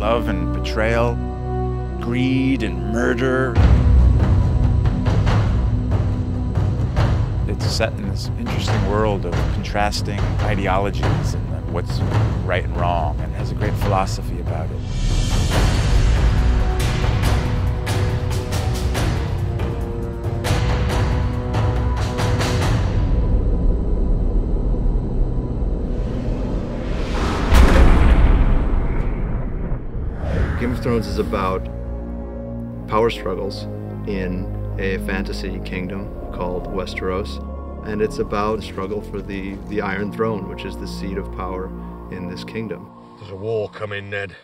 love and betrayal, greed and murder. It's set in this interesting world of contrasting ideologies and what's right and wrong, and has a great philosophy about it. Game of Thrones is about power struggles in a fantasy kingdom called Westeros, and it's about a struggle for the Iron Throne, which is the seat of power in this kingdom. There's a war coming, Ned.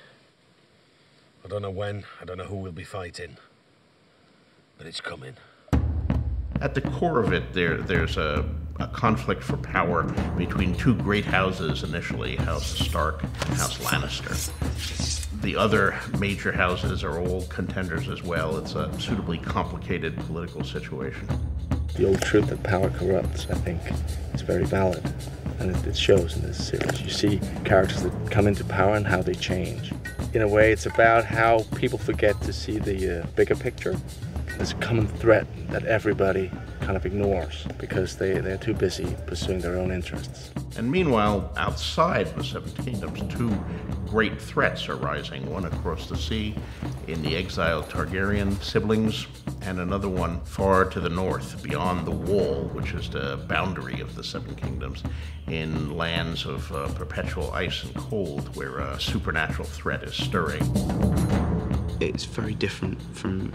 I don't know when, I don't know who we'll be fighting, but it's coming. At the core of it, there's a conflict for power between two great houses initially, House Stark and House Lannister. The other major houses are all contenders as well. It's a suitably complicated political situation. The old truth that power corrupts, I think, is very valid, and it shows in this series. You see characters that come into power and how they change. In a way, it's about how people forget to see the bigger picture. There's a common threat that everybody kind of ignores because they're too busy pursuing their own interests. And meanwhile, outside the Seven Kingdoms, two great threats are rising, one across the sea in the exiled Targaryen siblings, and another one far to the north, beyond the Wall, which is the boundary of the Seven Kingdoms, in lands of perpetual ice and cold, where a supernatural threat is stirring. It's very different from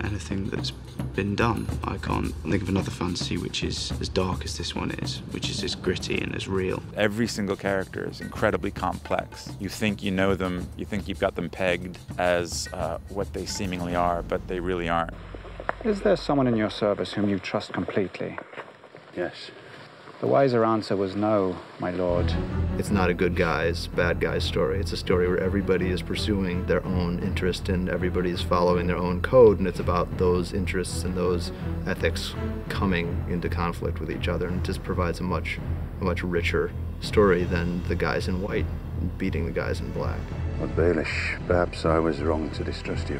anything that's been done. I can't think of another fantasy which is as dark as this one is, which is as gritty and as real. Every single character is incredibly complex. You think you know them, you think you've got them pegged as what they seemingly are, but they really aren't. Is there someone in your service whom you trust completely? Yes. The wiser answer was no, my lord. It's not a good guys, bad guys story. It's a story where everybody is pursuing their own interest and everybody is following their own code, and it's about those interests and those ethics coming into conflict with each other, and it just provides a much richer story than the guys in white beating the guys in black. Lord Baelish, perhaps I was wrong to distrust you.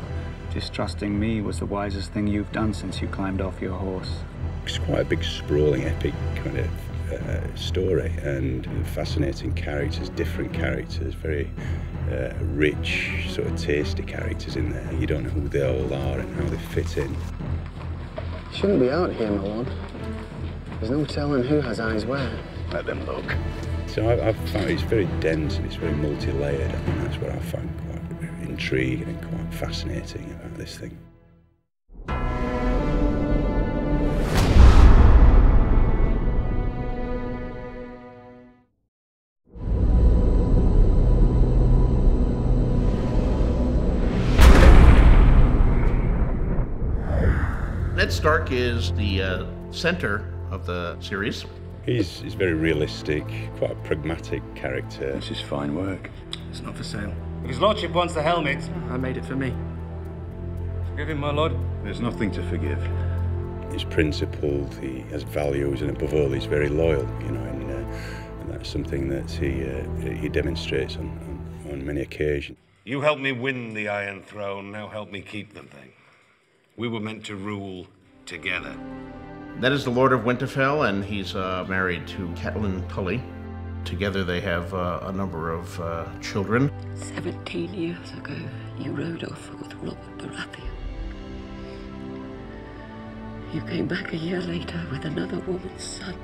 Distrusting me was the wisest thing you've done since you climbed off your horse. It's quite a big, sprawling, epic kind of story, and fascinating characters, different characters, very rich, sort of tasty characters in there. You don't know who they all are and how they fit in. Shouldn't be out here, my lord. There's no telling who has eyes where. Let them look. So I've found it's very dense and it's very multi-layered. I think that's what I found quite intriguing and quite fascinating about this thing. Ned Stark is the center of the series. He's very realistic, quite a pragmatic character. This is fine work. It's not for sale. If his lordship wants the helmet, I made it for me. forgive him, my lord. There's nothing to forgive. He's principled, he has values, and above all, he's very loyal, you know, and that's something that he demonstrates on many occasions. You helped me win the Iron Throne, now help me keep the thing. We were meant to rule together. Ned is the Lord of Winterfell, and he's married to Catelyn Tully. Together they have a number of children. 17 years ago, you rode off with Robert Baratheon. You came back a year later with another woman's son.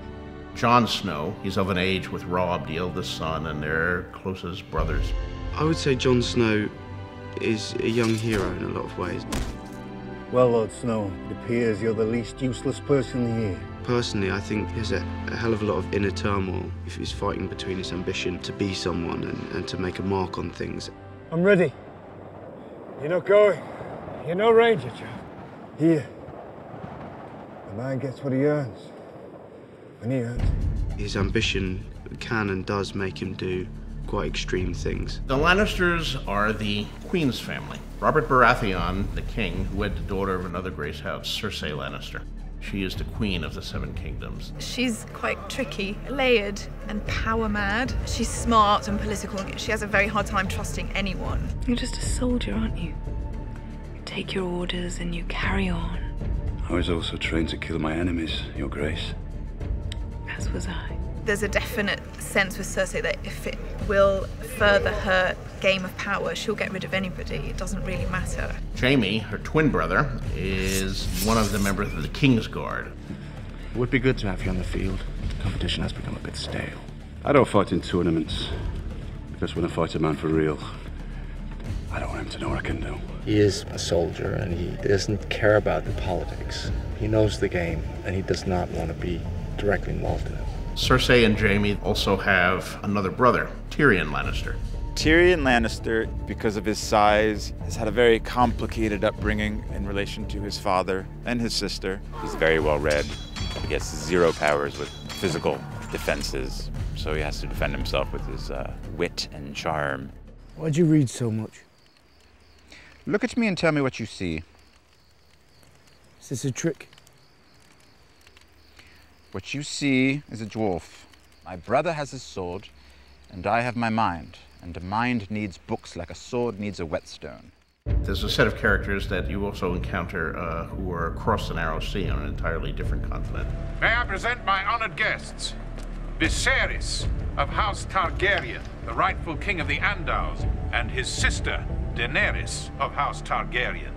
Jon Snow, he's of an age with Robb, the eldest son, and they're closest brothers. I would say Jon Snow is a young hero in a lot of ways. Well, Lord Snow, it appears you're the least useless person here. Personally, I think there's a hell of a lot of inner turmoil if he's fighting between his ambition to be someone and to make a mark on things. I'm ready. You're not going. You're no ranger, chap. Here. The man gets what he earns. When he earns it. His ambition can and does make him do quite extreme things. The Lannisters are the Queen's family. Robert Baratheon, the king, who had the daughter of another great house, Cersei Lannister. She is the queen of the Seven Kingdoms. She's quite tricky, layered, and power mad. She's smart and political. She has a very hard time trusting anyone. You're just a soldier, aren't you? You take your orders and you carry on. I was also trained to kill my enemies, Your Grace. As was I. There's a definite sense with Cersei that if it will further her game of power, she'll get rid of anybody. It doesn't really matter. Jaime, her twin brother, is one of the members of the King's Guard. It would be good to have you on the field. The competition has become a bit stale. I don't fight in tournaments, because when I fight a man for real, I don't want him to know what I can do. He is a soldier and he doesn't care about the politics. He knows the game and he does not want to be directly involved in it. Cersei and Jaime also have another brother, Tyrion Lannister. Tyrion Lannister, because of his size, has had a very complicated upbringing in relation to his father and his sister. He's very well read. He gets 0 powers with physical defenses, so he has to defend himself with his wit and charm. Why'd you read so much? Look at me and tell me what you see. Is this a trick? What you see is a dwarf. My brother has his sword, and I have my mind. And a mind needs books like a sword needs a whetstone. There's a set of characters that you also encounter who are across the Narrow Sea on an entirely different continent. May I present my honored guests, Viserys of House Targaryen, the rightful king of the Andals, and his sister, Daenerys of House Targaryen.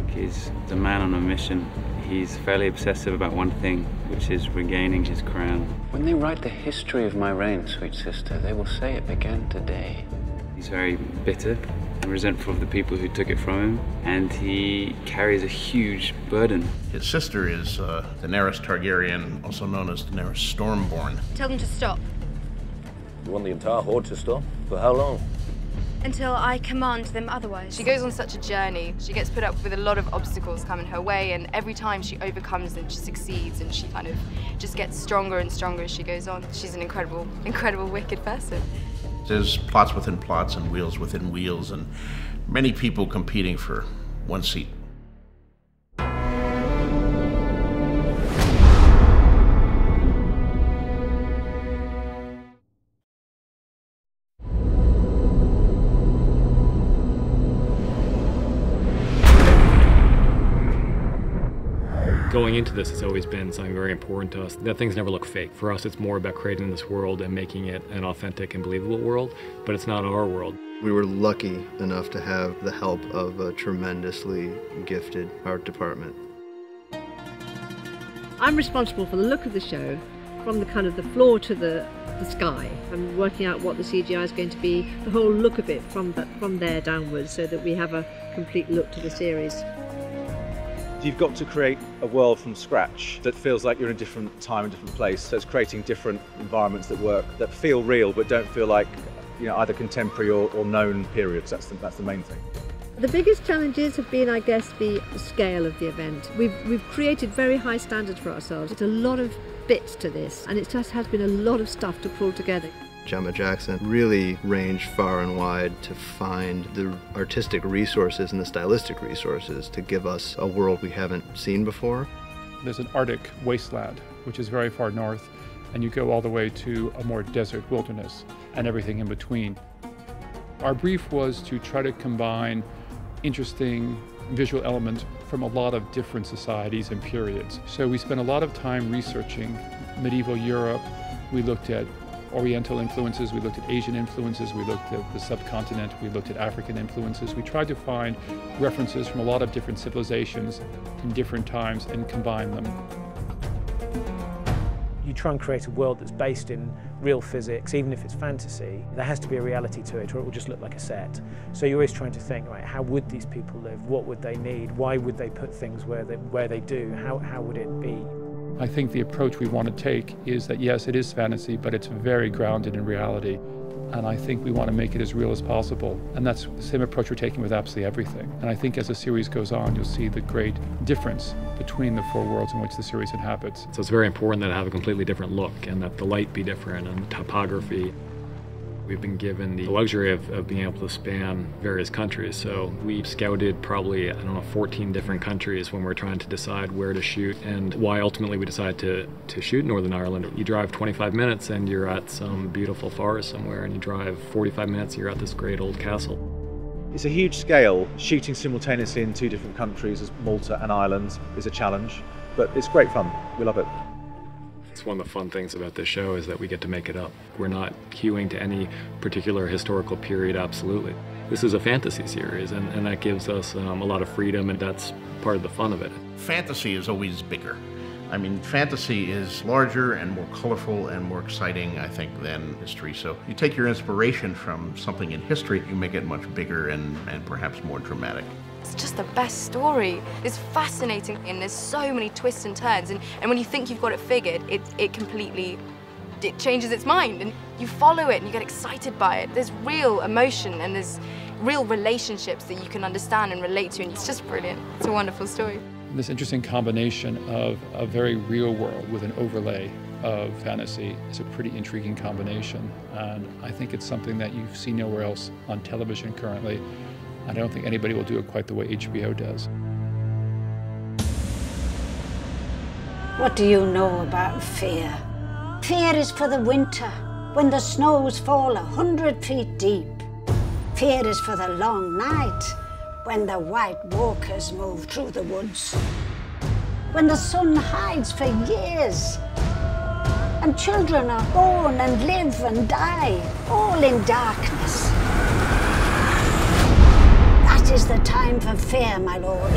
He's a man on a mission. He's fairly obsessive about one thing, which is regaining his crown. When they write the history of my reign, sweet sister, they will say it began today. He's very bitter and resentful of the people who took it from him, and he carries a huge burden. His sister is Daenerys Targaryen, also known as Daenerys Stormborn. Tell them to stop. You want the entire horde to stop? For how long? Until I command them otherwise. She goes on such a journey. She gets put up with a lot of obstacles coming her way, and every time she overcomes them, she succeeds, and she kind of just gets stronger and stronger as she goes on. She's an incredible, incredible, wicked person. There's plots within plots and wheels within wheels, and many people competing for one seat. Going into this, it's always been something very important to us, that things never look fake. For us, it's more about creating this world and making it an authentic and believable world, but it's not our world. We were lucky enough to have the help of a tremendously gifted art department. I'm responsible for the look of the show, from the kind of the floor to the sky. I'm working out what the CGI is going to be, the whole look of it from there downwards, so that we have a complete look to the series. You've got to create a world from scratch that feels like you're in a different time, a different place. So it's creating different environments that work, that feel real, but don't feel like, you know, either contemporary or known periods. That's the main thing. The biggest challenges have been, I guess, the scale of the event. We've created very high standards for ourselves. It's a lot of bits to this, and it just has been a lot of stuff to pull together. Gemma Jackson really ranged far and wide to find the artistic resources and the stylistic resources to give us a world we haven't seen before. There's an Arctic wasteland, which is very far north, and you go all the way to a more desert wilderness and everything in between. Our brief was to try to combine interesting visual elements from a lot of different societies and periods. So we spent a lot of time researching medieval Europe. We looked at Oriental influences, we looked at Asian influences, we looked at the subcontinent, we looked at African influences. We tried to find references from a lot of different civilizations in different times and combine them. You try and create a world that's based in real physics, even if it's fantasy. There has to be a reality to it, or it will just look like a set. So you're always trying to think, right, how would these people live? What would they need? Why would they put things where they do? How would it be? I think the approach we want to take is that, yes, it is fantasy, but it's very grounded in reality. And I think we want to make it as real as possible. And that's the same approach we're taking with absolutely everything. And I think as the series goes on, you'll see the great difference between the 4 worlds in which the series inhabits. So it's very important that it have a completely different look, and that the light be different, and the topography. We've been given the luxury of being able to span various countries. So we scouted probably, 14 different countries when we're trying to decide where to shoot, and why ultimately we decided to shoot Northern Ireland. You drive 25 minutes and you're at some beautiful forest somewhere, and you drive 45 minutes and you're at this great old castle. It's a huge scale. Shooting simultaneously in 2 different countries as Malta and Ireland is a challenge, but it's great fun. We love it. It's one of the fun things about this show is that we get to make it up. We're not hewing to any particular historical period, absolutely. This is a fantasy series, and that gives us a lot of freedom, and that's part of the fun of it. Fantasy is always bigger. I mean, fantasy is larger and more colorful and more exciting, I think, than history. So you take your inspiration from something in history, you make it much bigger and perhaps more dramatic. It's just the best story. It's fascinating, and there's so many twists and turns, and when you think you've got it figured, it completely changes its mind, and you follow it and you get excited by it. There's real emotion and there's real relationships that you can understand and relate to, and it's just brilliant. It's a wonderful story. This interesting combination of a very real world with an overlay of fantasy is a pretty intriguing combination, and I think it's something that you see nowhere else on television currently. I don't think anybody will do it quite the way HBO does. What do you know about fear? Fear is for the winter, when the snows fall 100 feet deep. Fear is for the long night, when the white walkers move through the woods. When the sun hides for years, and children are born and live and die, all in darkness. That is the time for fear, my lord.